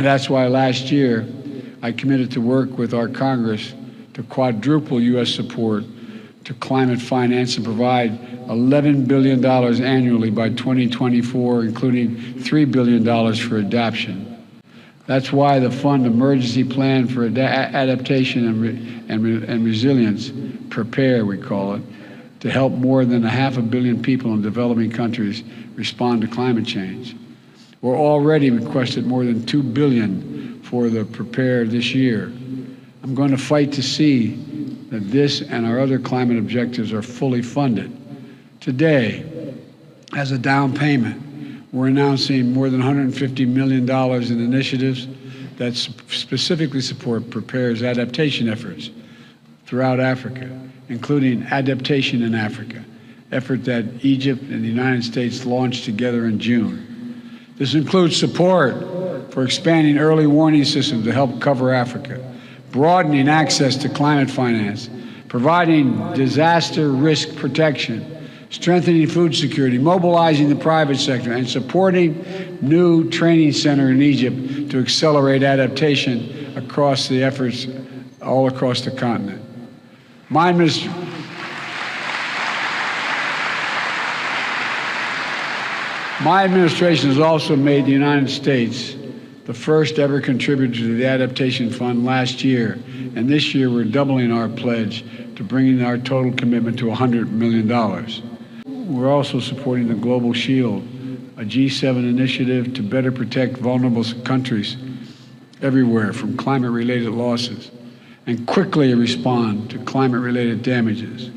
That's why last year I committed to work with our Congress to quadruple U.S. support to climate finance and provide $11 billion annually by 2024, including $3 billion for adaptation. That's why the Fund Emergency Plan for Adaptation and Resilience, PREPARE we call it, to help more than 500 million people in developing countries respond to climate change. We're already requested more than $2 billion for the PREPARE this year. I'm going to fight to see that this and our other climate objectives are fully funded. Today, as a down payment, we're announcing more than $150 million in initiatives that specifically support PREPARE's adaptation efforts throughout Africa, including Adaptation in Africa, effort that Egypt and the United States launched together in June. This includes support for expanding early warning systems to help cover Africa, broadening access to climate finance, providing disaster risk protection, strengthening food security, mobilizing the private sector, and supporting new training center in Egypt to accelerate adaptation across the efforts all across the continent. My administration has also made the United States the first ever contributor to the Adaptation Fund last year, and this year we're doubling our pledge to bringing our total commitment to $100 million. We're also supporting the Global Shield, a G7 initiative to better protect vulnerable countries everywhere from climate-related losses and quickly respond to climate-related damages.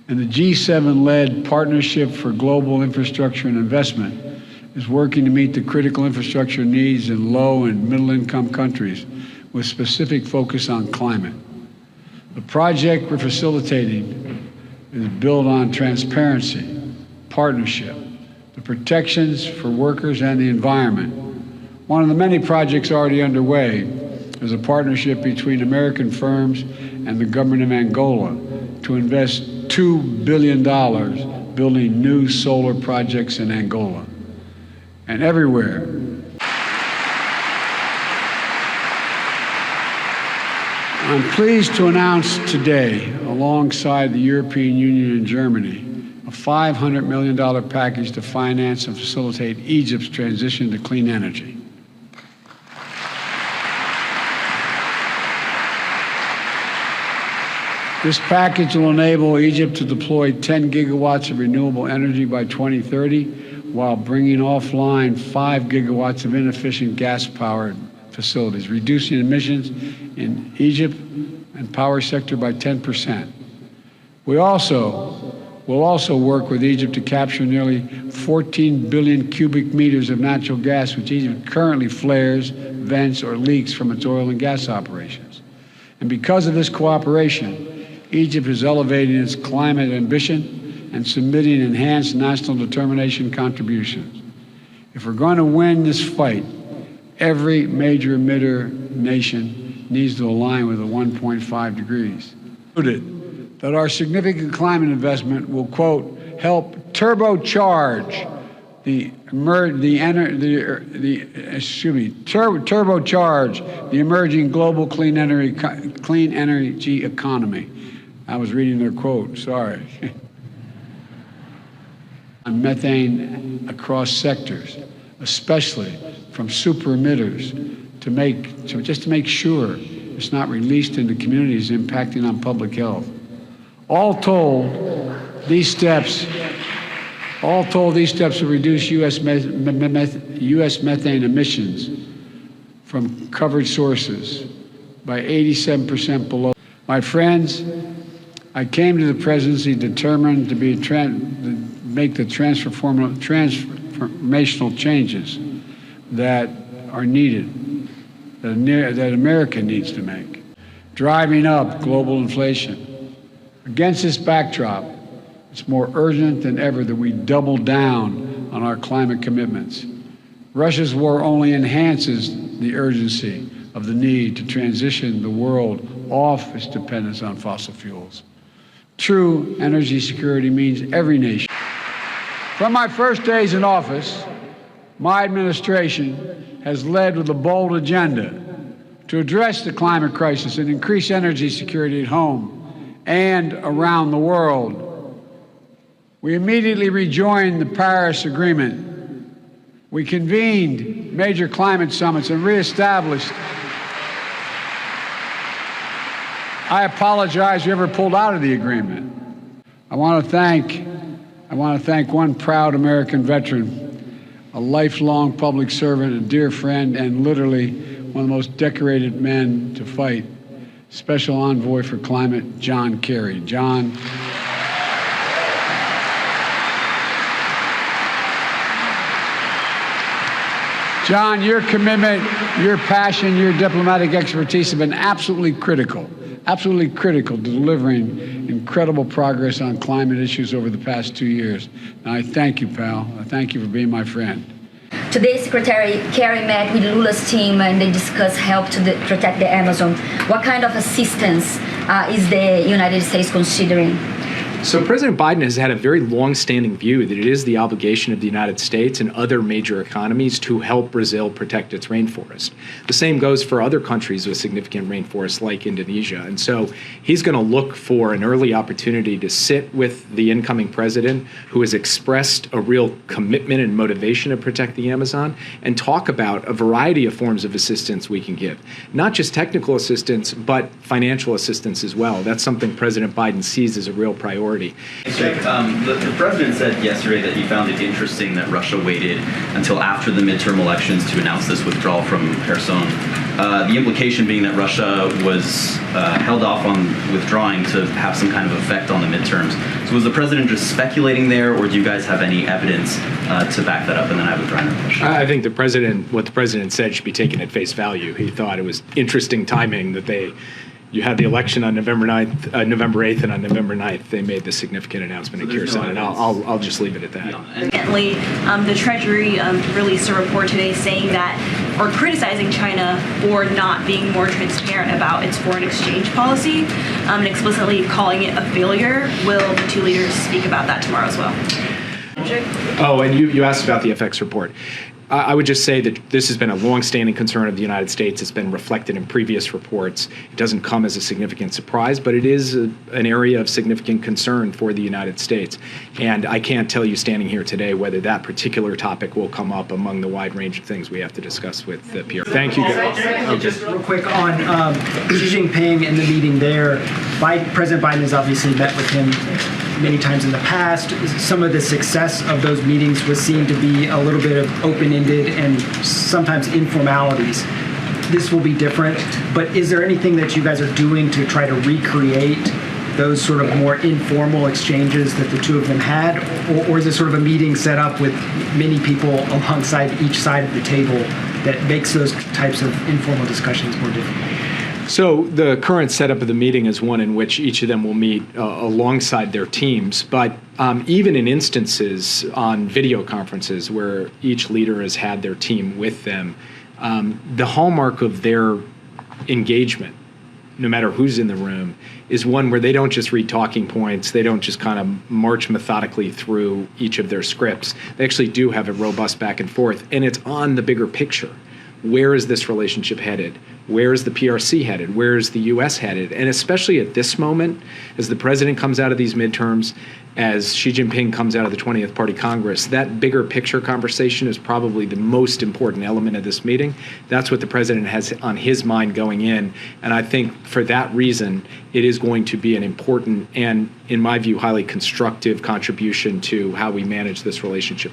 And the G7-led Partnership for Global Infrastructure and Investment is working to meet the critical infrastructure needs in low and middle-income countries with specific focus on climate. The project we're facilitating is built on transparency, partnership, the protections for workers and the environment. One of the many projects already underway is a partnership between American firms and the government of Angola to invest $2 billion building new solar projects in Angola. And everywhere, I'm pleased to announce today, alongside the European Union and Germany, a $500 million package to finance and facilitate Egypt's transition to clean energy. This package will enable Egypt to deploy 10 gigawatts of renewable energy by 2030, while bringing offline 5 gigawatts of inefficient gas-powered facilities, reducing emissions in Egypt and power sector by 10%. We'll also work with Egypt to capture nearly 14 billion cubic meters of natural gas, which Egypt currently flares, vents, or leaks from its oil and gas operations. And because of this cooperation, Egypt is elevating its climate ambition and submitting enhanced national determination contributions. If we're going to win this fight, every major emitter nation needs to align with the 1.5 degrees. That our significant climate investment will, quote, help turbocharge turbocharge the emerging global clean energy economy. I was reading their quote, sorry. On methane across sectors, especially from super emitters, just to make sure it's not released into communities impacting on public health. All told, these steps will reduce U.S. methane emissions from covered sources by 87% below. My friends, I came to the presidency determined to make the transformational changes that are needed, that America needs to make, driving up global inflation. Against this backdrop, it's more urgent than ever that we double down on our climate commitments. Russia's war only enhances the urgency of the need to transition the world off its dependence on fossil fuels. True energy security means every nation. From my first days in office, my administration has led with a bold agenda to address the climate crisis and increase energy security at home and around the world. We immediately rejoined the Paris Agreement. We convened major climate summits and reestablished. I apologize we ever pulled out of the agreement. I want to thank one proud American veteran, a lifelong public servant, a dear friend, and literally one of the most decorated men to fight, Special Envoy for Climate, John Kerry. John. John, your commitment, your passion, your diplomatic expertise have been absolutely critical to delivering incredible progress on climate issues over the past 2 years. And I thank you, pal. I thank you for being my friend. Today, Secretary Kerry met with Lula's team and they discussed help to protect the Amazon. What kind of assistance is the United States considering? So President Biden has had a very long-standing view that it is the obligation of the United States and other major economies to help Brazil protect its rainforest. The same goes for other countries with significant rainforests like Indonesia. And so he's going to look for an early opportunity to sit with the incoming president, who has expressed a real commitment and motivation to protect the Amazon, and talk about a variety of forms of assistance we can give. Not just technical assistance, but financial assistance as well. That's something President Biden sees as a real priority. The president said yesterday that he found it interesting that Russia waited until after the midterm elections to announce this withdrawal from Kherson. The implication being that Russia was held off on withdrawing to have some kind of effect on the midterms. So was the president just speculating there, or do you guys have any evidence to back that up? And then I have a grinder question. I think what the president said should be taken at face value. He thought it was interesting timing that you had the election on November 8th, and on November 9th, they made the significant announcement in Kherson, and I'll just leave it at that. Secondly, the Treasury released a report today saying that, or criticizing China for not being more transparent about its foreign exchange policy, and explicitly calling it a failure. Will the two leaders speak about that tomorrow as well? Oh, and you asked about the FX report. I would just say that this has been a long-standing concern of the United States. It's been reflected in previous reports. It doesn't come as a significant surprise, but it is an area of significant concern for the United States. And I can't tell you standing here today whether that particular topic will come up among the wide range of things we have to discuss with Pierre. Thank you. Just real quick on Xi Jinping and the meeting there. President Biden has obviously met with him many times in the past. Some of the success of those meetings was seen to be a little bit of open-ended and sometimes informalities. This will be different, but is there anything that you guys are doing to try to recreate those sort of more informal exchanges that the two of them had, or is it sort of a meeting set up with many people alongside each side of the table that makes those types of informal discussions more difficult? So the current setup of the meeting is one in which each of them will meet alongside their teams, but even in instances on video conferences where each leader has had their team with them, the hallmark of their engagement, no matter who's in the room, is one where they don't just read talking points, they don't just kind of march methodically through each of their scripts. They actually do have a robust back and forth, and it's on the bigger picture. Where is this relationship headed? Where is the PRC headed? Where is the U.S. headed? And especially at this moment, as the president comes out of these midterms, as Xi Jinping comes out of the 20th Party Congress, that bigger picture conversation is probably the most important element of this meeting. That's what the president has on his mind going in. And I think for that reason, it is going to be an important and, in my view, highly constructive contribution to how we manage this relationship.